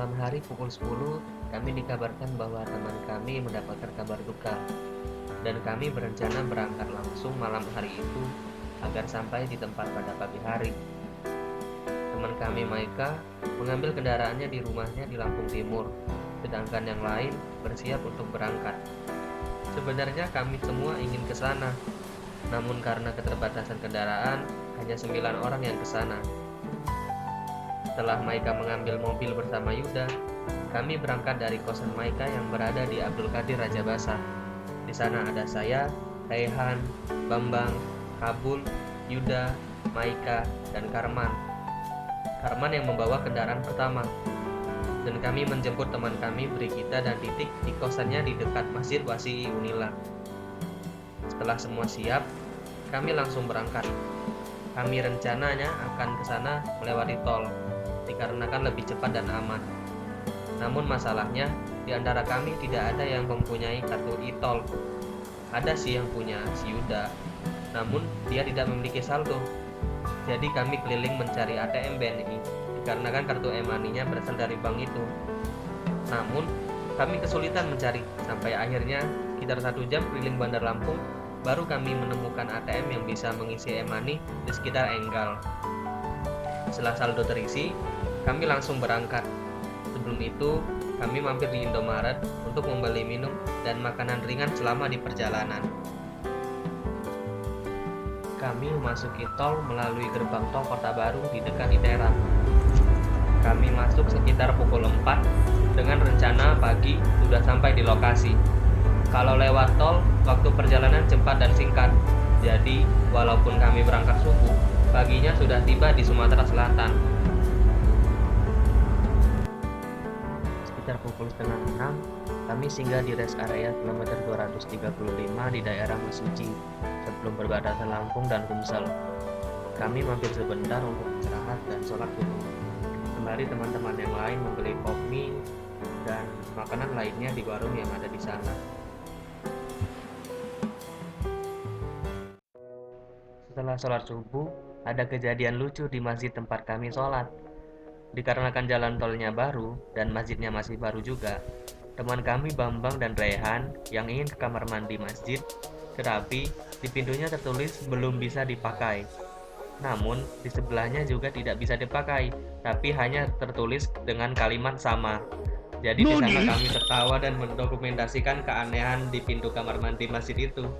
Malam hari pukul 10, kami dikabarkan bahwa teman kami mendapatkan kabar duka, dan kami berencana berangkat langsung malam hari itu agar sampai di tempat pada pagi hari. Teman kami Maika mengambil kendaraannya di rumahnya di Lampung Timur, sedangkan yang lain bersiap untuk berangkat. Sebenarnya kami semua ingin ke sana, namun karena keterbatasan kendaraan, hanya 9 orang yang ke sana. Setelah Maika mengambil mobil bersama Yuda, kami berangkat dari kosan Maika yang berada di Abdul Qadir Rajabasa. Di sana ada saya, Raihan, Bambang, Kabul, Yuda, Maika, dan Karman. Karman yang membawa kendaraan pertama. Dan kami menjemput teman kami Brigita dan Titik di kosannya di dekat Masjid Wasi'i Unila. Setelah semua siap, kami langsung berangkat. Kami rencananya akan ke sana melewati tol, dikarenakan lebih cepat dan aman. Namun masalahnya, di antara kami tidak ada yang mempunyai kartu e-tol. Ada sih yang punya, si Yuda, namun dia tidak memiliki saldo. Jadi kami keliling mencari ATM BNI, dikarenakan kartu e-money-nya berasal dari bank itu. Namun, kami kesulitan mencari, sampai akhirnya sekitar 1 jam keliling Bandar Lampung, baru kami menemukan ATM yang bisa mengisi e-money di sekitar Enggal. Setelah saldo terisi, kami langsung berangkat. Sebelum itu, kami mampir di Indomaret untuk membeli minum dan makanan ringan selama di perjalanan. Kami memasuki tol melalui gerbang tol Kota Baru di dekat ITERA. Kami masuk sekitar pukul 4 dengan rencana pagi sudah sampai di lokasi. Kalau lewat tol, waktu perjalanan cepat dan singkat. Jadi, walaupun kami berangkat subuh, paginya sudah tiba di Sumatera Selatan. Sekitar pukul setengah 6, kami singgah di rest area kilometer 235 di daerah Mesuji, sebelum perbatasan Lampung dan Sumsel. Kami mampir sebentar untuk istirahat dan sholat subuh. Sembari teman-teman yang lain membeli kopi dan makanan lainnya di warung yang ada di sana. Setelah sholat subuh, ada kejadian lucu di masjid tempat kami sholat. Dikarenakan jalan tolnya baru dan masjidnya masih baru juga, teman kami Bambang dan Rehan yang ingin ke kamar mandi masjid, tetapi di pintunya tertulis belum bisa dipakai. Namun di sebelahnya juga tidak bisa dipakai, tapi hanya tertulis dengan kalimat sama. Jadi di sana kami tertawa dan mendokumentasikan keanehan di pintu kamar mandi masjid itu.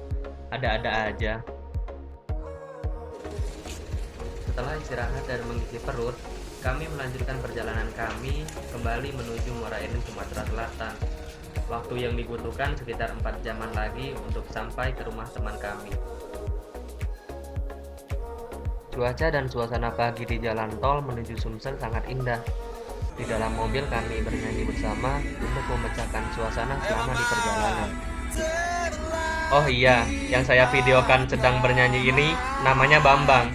Ada-ada aja. Setelah istirahat dan mengisi perut, kami melanjutkan perjalanan kami kembali menuju Muara Enim, Sumatera Selatan. Waktu yang dibutuhkan sekitar 4 jaman lagi untuk sampai ke rumah teman kami. Cuaca dan suasana pagi di jalan tol menuju Sumsel sangat indah. Di dalam mobil kami bernyanyi bersama untuk memecahkan suasana selama di perjalanan. Oh iya, yang saya videokan sedang bernyanyi ini namanya Bambang.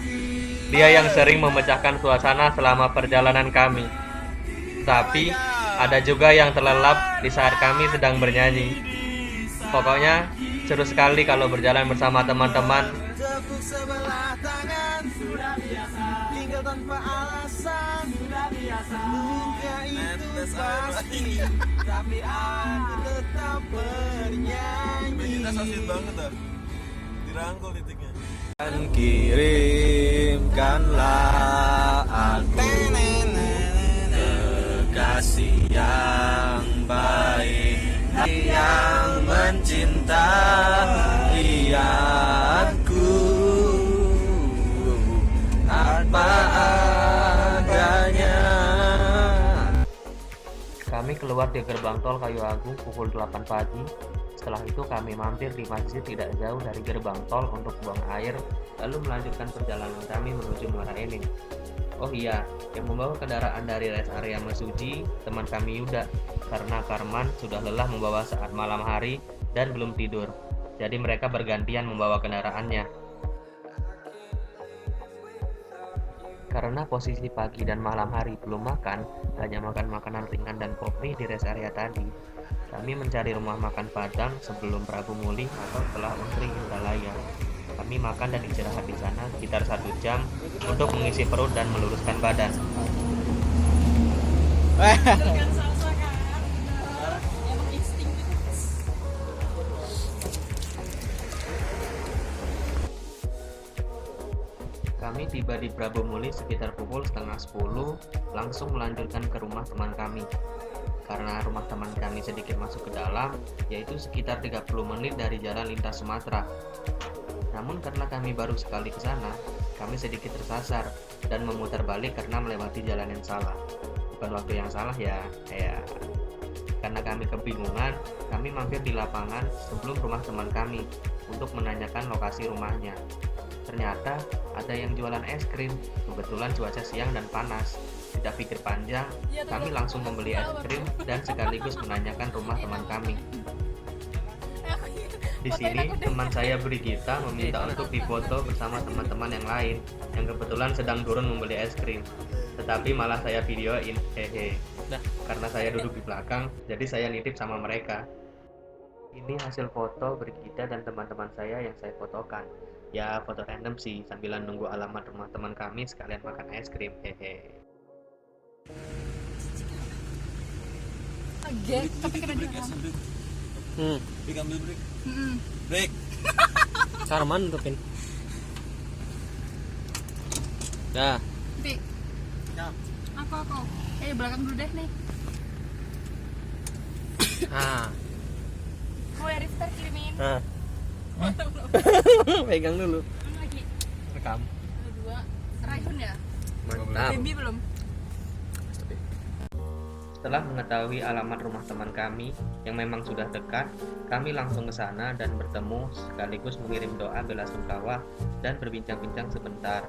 Dia yang sering memecahkan suasana selama perjalanan kami. Tapi ada juga yang terlelap di saat kami sedang bernyanyi. Pokoknya seru sekali kalau berjalan bersama teman-teman. Dirangkul titiknya. Dan kirimkanlah aku kekasih yang baik yang mencintai aku apa adanya. Kami keluar di gerbang tol Kayu Agung pukul 8 pagi. Setelah itu kami mampir di masjid tidak jauh dari gerbang tol untuk buang air, lalu melanjutkan perjalanan kami menuju Muara Enim. Oh iya, yang membawa kendaraan dari rest area Mesuji, teman kami Yuda, karena Karman sudah lelah membawa saat malam hari dan belum tidur. Jadi mereka bergantian membawa kendaraannya. Karena posisi pagi dan malam hari belum makan, hanya makan makanan ringan dan kopi di rest area tadi, kami mencari rumah makan Padang sebelum Prabu Muli atau setelah Untri Indralaya. Kami makan dan istirahat di sana sekitar 1 jam untuk mengisi perut dan meluruskan badan. tiba di Prabu Muli sekitar pukul setengah 10, langsung melanjutkan ke rumah teman kami. Karena rumah teman kami sedikit masuk ke dalam, yaitu sekitar 30 menit dari jalan lintas Sumatera. Namun karena kami baru sekali ke sana, kami sedikit tersasar dan memutar balik karena melewati jalan yang salah. Bukan waktu yang salah ya. Karena kami kebingungan, kami mampir di lapangan sebelum rumah teman kami untuk menanyakan lokasi rumahnya. Ternyata ada yang jualan es krim. Kebetulan cuaca siang dan panas. Tidak pikir panjang, kami langsung membeli es krim dan sekaligus menanyakan rumah teman kami. Di sini teman saya Brigita meminta untuk difoto bersama teman-teman yang lain yang kebetulan sedang turun membeli es krim. Tetapi malah saya videoin, hehe. Karena saya duduk di belakang, jadi saya nitip sama mereka. Ini hasil foto Brigita dan teman-teman saya yang saya fotokan. Ya foto random sih, sambilan nunggu alamat rumah teman kami sekalian makan es krim, hehe. Kaget, tapi kena dia. Break, ambil break. Break. Karman tuh pin. Dah. Pi. Aku. Belakang dulu deh nih. Ah. Mau ya Rifter kirimin. Ah. Pegang dulu. Mana lagi? Rekam. Ada 2. Rayun ya? Mantap. Baby belum? Setelah mengetahui alamat rumah teman kami yang memang sudah dekat, kami langsung ke sana dan bertemu sekaligus mengirim doa bela sungkawa dan berbincang-bincang sebentar.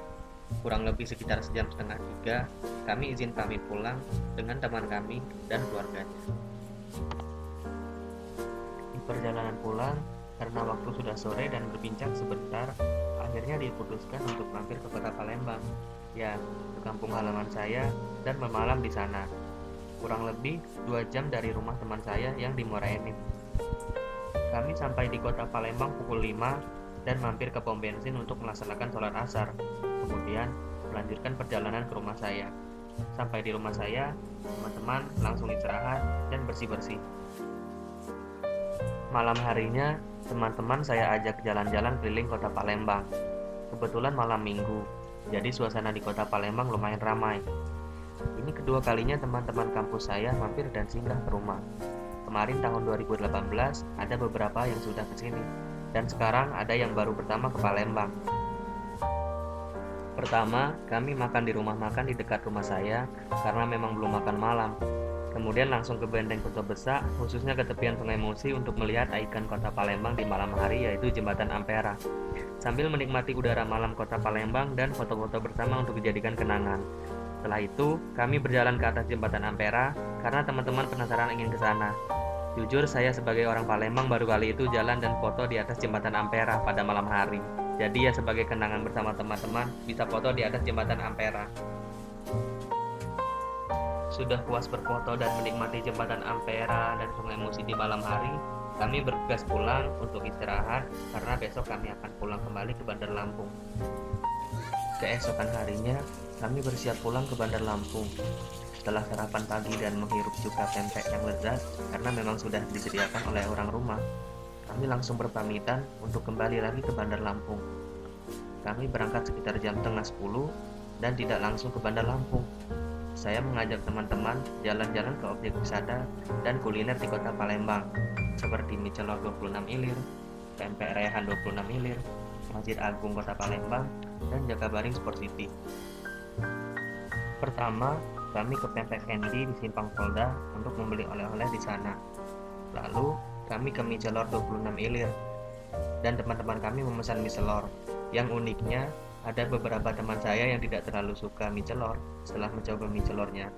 Kurang lebih sekitar 1,5 jam, kami izin pamit pulang dengan teman kami dan keluarganya. Di perjalanan pulang, karena waktu sudah sore dan berbincang sebentar, akhirnya diputuskan untuk mampir ke kota Palembang, ya ke kampung halaman saya dan bermalam di sana. Kurang lebih 2 jam dari rumah teman saya yang di Muara Enim. Kami sampai di kota Palembang pukul 5 dan mampir ke pom bensin untuk melaksanakan sholat asar. Kemudian melanjutkan perjalanan ke rumah saya. Sampai di rumah saya, teman-teman langsung istirahat dan bersih-bersih. Malam harinya, teman-teman saya ajak jalan-jalan keliling kota Palembang. Kebetulan malam minggu, jadi suasana di kota Palembang lumayan ramai. Ini kedua kalinya teman-teman kampus saya mampir dan singgah ke rumah. Kemarin tahun 2018 ada beberapa yang sudah ke sini, dan sekarang ada yang baru pertama ke Palembang. Pertama, kami makan di rumah makan di dekat rumah saya karena memang belum makan malam. Kemudian langsung ke Benteng Kota Besak, khususnya ke tepian Sungai Musi untuk melihat ikon kota Palembang di malam hari, yaitu Jembatan Ampera. Sambil menikmati udara malam kota Palembang dan foto-foto bersama untuk dijadikan kenangan. Setelah itu, kami berjalan ke atas Jembatan Ampera karena teman-teman penasaran ingin ke sana. Jujur, saya sebagai orang Palembang baru kali itu jalan dan foto di atas Jembatan Ampera pada malam hari. Jadi ya sebagai kenangan bersama teman-teman, bisa foto di atas Jembatan Ampera. Sudah puas berfoto dan menikmati Jembatan Ampera dan Sungai Musi di malam hari, kami bergegas pulang untuk istirahat karena besok kami akan pulang kembali ke Bandar Lampung. Keesokan harinya, kami bersiap pulang ke Bandar Lampung. Setelah sarapan pagi dan menghirup cuka pempek yang lezat karena memang sudah disediakan oleh orang rumah, kami langsung berpamitan untuk kembali lagi ke Bandar Lampung. Kami berangkat sekitar jam 9:30 dan tidak langsung ke Bandar Lampung. Saya mengajak teman-teman jalan-jalan ke objek wisata dan kuliner di kota Palembang, seperti mie celor 26 ilir, pempek rehan 26 ilir, Masjid Agung Kota Palembang, dan Jakabaring Sport City. Pertama, kami ke Pempek Candy di Simpang Polda untuk membeli oleh-oleh di sana. Lalu, kami ke mie celor 26 ilir, dan teman-teman kami memesan mie celor. Yang uniknya, ada beberapa teman saya yang tidak terlalu suka mie celor setelah mencoba mie celornya.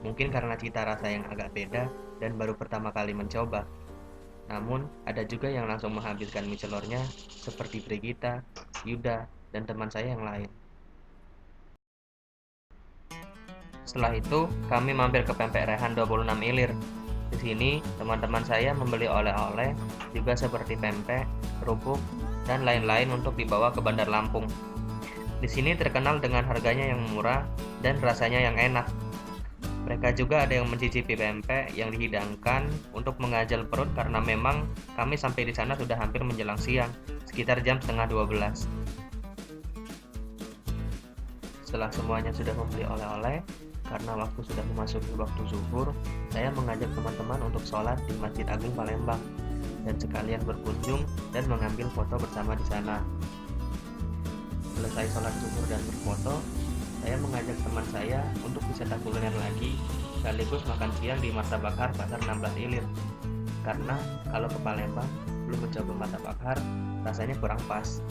Mungkin karena cita rasa yang agak beda dan baru pertama kali mencoba. Namun, ada juga yang langsung menghabiskan mie celornya seperti Brigita, Yuda, dan teman saya yang lain. Setelah itu, kami mampir ke Pempek Rehan 26 ilir. Di sini, teman-teman saya membeli oleh-oleh juga seperti pempek, kerupuk, dan lain-lain untuk dibawa ke Bandar Lampung. Di sini terkenal dengan harganya yang murah dan rasanya yang enak. Mereka juga ada yang mencicipi pempek yang dihidangkan untuk mengajal perut karena memang kami sampai di sana sudah hampir menjelang siang, sekitar jam 11:30. Setelah semuanya sudah membeli oleh-oleh, karena waktu sudah memasuki waktu zuhur, saya mengajak teman-teman untuk sholat di Masjid Agung Palembang dan sekalian berkunjung dan mengambil foto bersama di sana. Selesai sholat zuhur dan berfoto, saya mengajak teman saya untuk wisata kuliner lagi sekaligus makan siang di Martabak Har Pasar 16 Ilir. Karena kalau ke Palembang belum mencoba martabak har, rasanya kurang pas.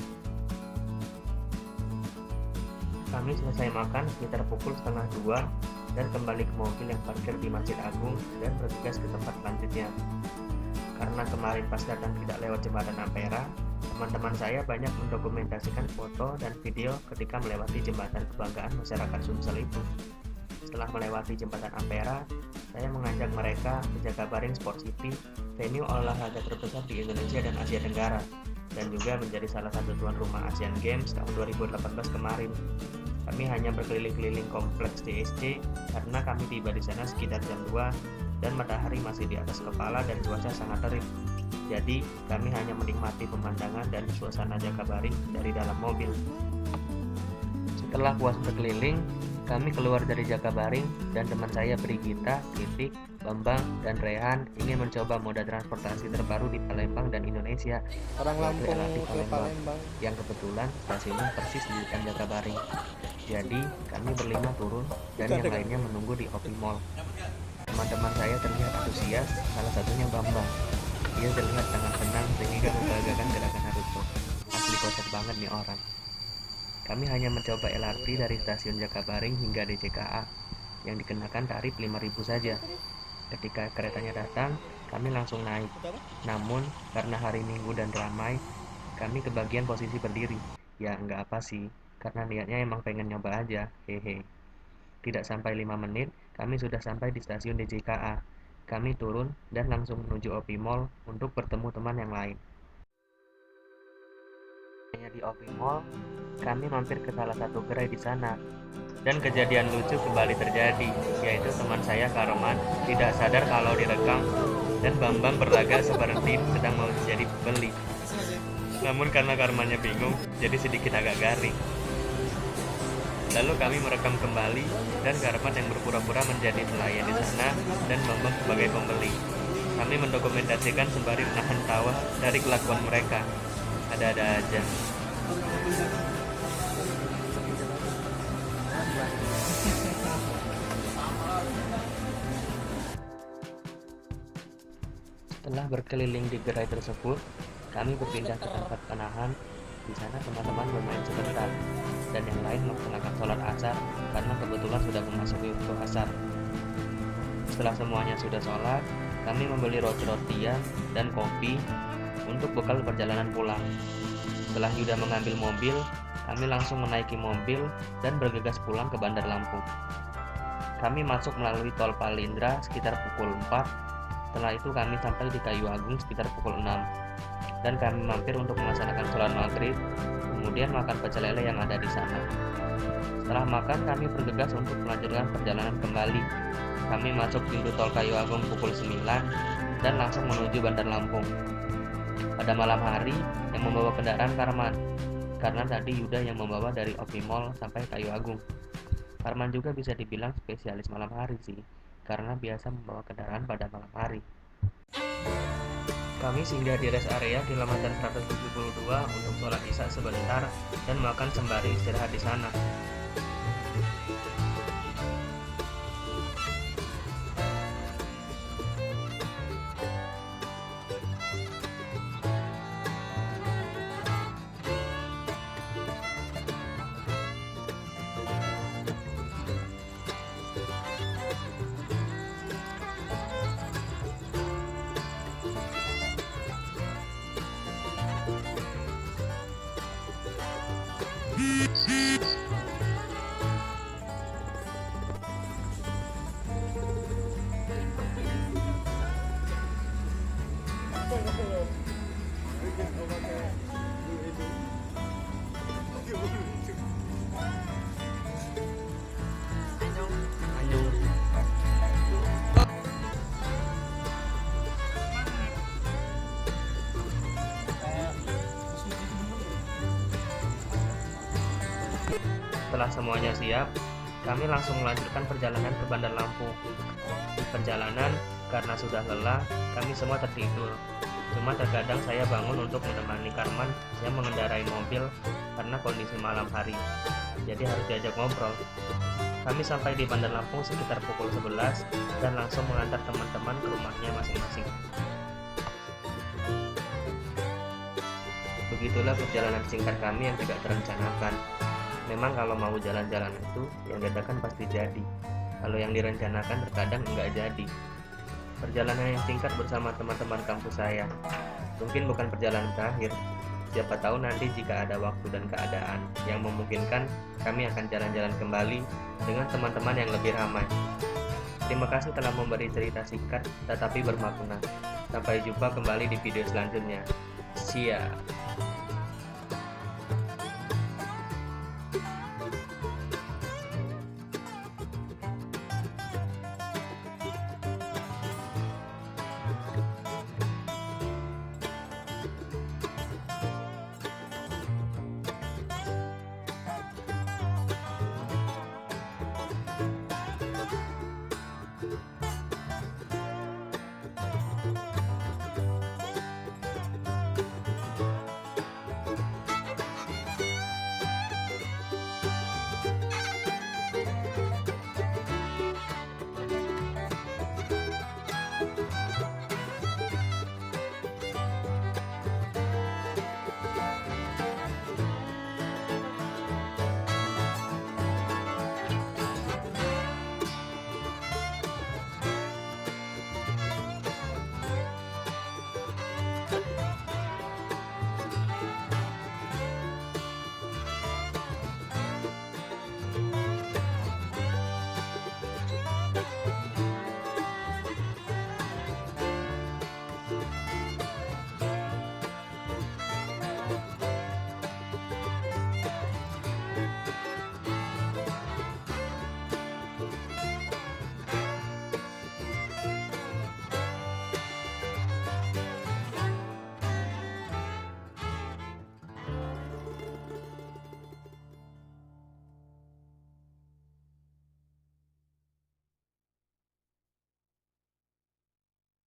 Kami selesai makan sekitar pukul 1:30 dan kembali ke mobil yang parkir di Masjid Agung dan bergegas ke tempat selanjutnya. Karena kemarin pas datang tidak lewat jembatan Ampera, teman-teman saya banyak mendokumentasikan foto dan video ketika melewati jembatan kebanggaan masyarakat Sumsel itu. Setelah melewati jembatan Ampera, saya mengajak mereka ke Jakabaring Sport City, venue olahraga terbesar di Indonesia dan Asia Tenggara, dan juga menjadi salah satu tuan rumah Asian Games tahun 2018 kemarin. Kami hanya berkeliling-keliling kompleks DSC karena kami tiba di sana sekitar jam 2 dan matahari masih di atas kepala dan cuaca sangat terik. Jadi, kami hanya menikmati pemandangan dan suasana Jakabaring dari dalam mobil. Setelah puas berkeliling, kami keluar dari Jakabaring dan teman saya Brigita, Titik, Bambang, dan Rehan ingin mencoba moda transportasi terbaru di Palembang dan Indonesia, Orang yaitu Lampung LRT ke Palembang. yang kebetulan stasiunnya persis di depan Jakabaring. Jadi kami berlima turun dan yang lainnya menunggu di OP Mall. Teman-teman saya terlihat antusias, salah satunya Bambang. Dia terlihat sangat senang sehingga membanggakan gerakan Naruto. Asli kocak banget nih orang. Kami hanya mencoba LRT dari stasiun Jakabaring hingga DCKA yang dikenakan tarif 5.000 saja. Ketika keretanya datang, kami langsung naik. Namun, karena hari Minggu dan ramai, kami kebagian posisi berdiri. Ya, nggak apa sih, karena niatnya emang pengen nyoba aja, hehe. Tidak sampai 5 menit, kami sudah sampai di stasiun DJKA. Kami turun dan langsung menuju OP Mall untuk bertemu teman yang lain. Hanya di OP Mall, kami mampir ke salah satu gerai di sana. Dan kejadian lucu kembali terjadi, yaitu teman saya Karman tidak sadar kalau direkam dan Bambang berlagak seperti sedang mau jadi pembeli. Namun karena Karmannya bingung, jadi sedikit agak garing. Lalu kami merekam kembali dan Karman yang berpura-pura menjadi pelayan di sana dan Bambang sebagai pembeli. Kami mendokumentasikan sembari menahan tawa dari kelakuan mereka. Ada-ada aja. Setelah berkeliling di gerai tersebut, kami berpindah ke tempat penahan. Di sana teman-teman bermain sebentar, dan yang lain melaksanakan sholat asar karena kebetulan sudah memasuki waktu asar. Setelah semuanya sudah sholat, kami membeli roti-rotian dan kopi untuk bekal perjalanan pulang. Setelah Yuda mengambil mobil, kami langsung menaiki mobil dan bergegas pulang ke Bandar Lampung. Kami masuk melalui tol Palindra sekitar pukul 4. Setelah itu kami sampai di Kayu Agung sekitar pukul 6. Dan kami mampir untuk melaksanakan sholat maghrib, kemudian makan pecel lele yang ada di sana. Setelah makan, kami bergegas untuk melanjutkan perjalanan kembali. Kami masuk pintu tol Kayu Agung pukul 9 dan langsung menuju Bandar Lampung. Pada malam hari, yang membawa kendaraan Karman, karena tadi Yuda yang membawa dari OP Mall sampai Kayu Agung. Karman juga bisa dibilang spesialis malam hari sih, karena biasa membawa kendaraan pada malam hari. Kami singgah di rest area kilometer 172 untuk sholat isya sebentar dan makan sembari istirahat di sana. Setelah semuanya siap, kami langsung melanjutkan perjalanan ke Bandar Lampung. Di perjalanan, karena sudah lelah, kami semua tertidur. Cuma terkadang saya bangun untuk menemani Karman yang mengendarai mobil karena kondisi malam hari. Jadi harus diajak ngobrol. Kami sampai di Bandar Lampung sekitar pukul 11 dan langsung mengantar teman-teman ke rumahnya masing-masing. Begitulah perjalanan singkat kami yang tidak terencanakan. Memang kalau mau jalan-jalan itu, yang dadakan pasti jadi. Kalau yang direncanakan terkadang enggak jadi. Perjalanan yang singkat bersama teman-teman kampus saya. Mungkin bukan perjalanan terakhir. Siapa tahu nanti jika ada waktu dan keadaan yang memungkinkan, kami akan jalan-jalan kembali dengan teman-teman yang lebih ramai. Terima kasih telah memberi cerita singkat tetapi bermakna. Sampai jumpa kembali di video selanjutnya. See ya.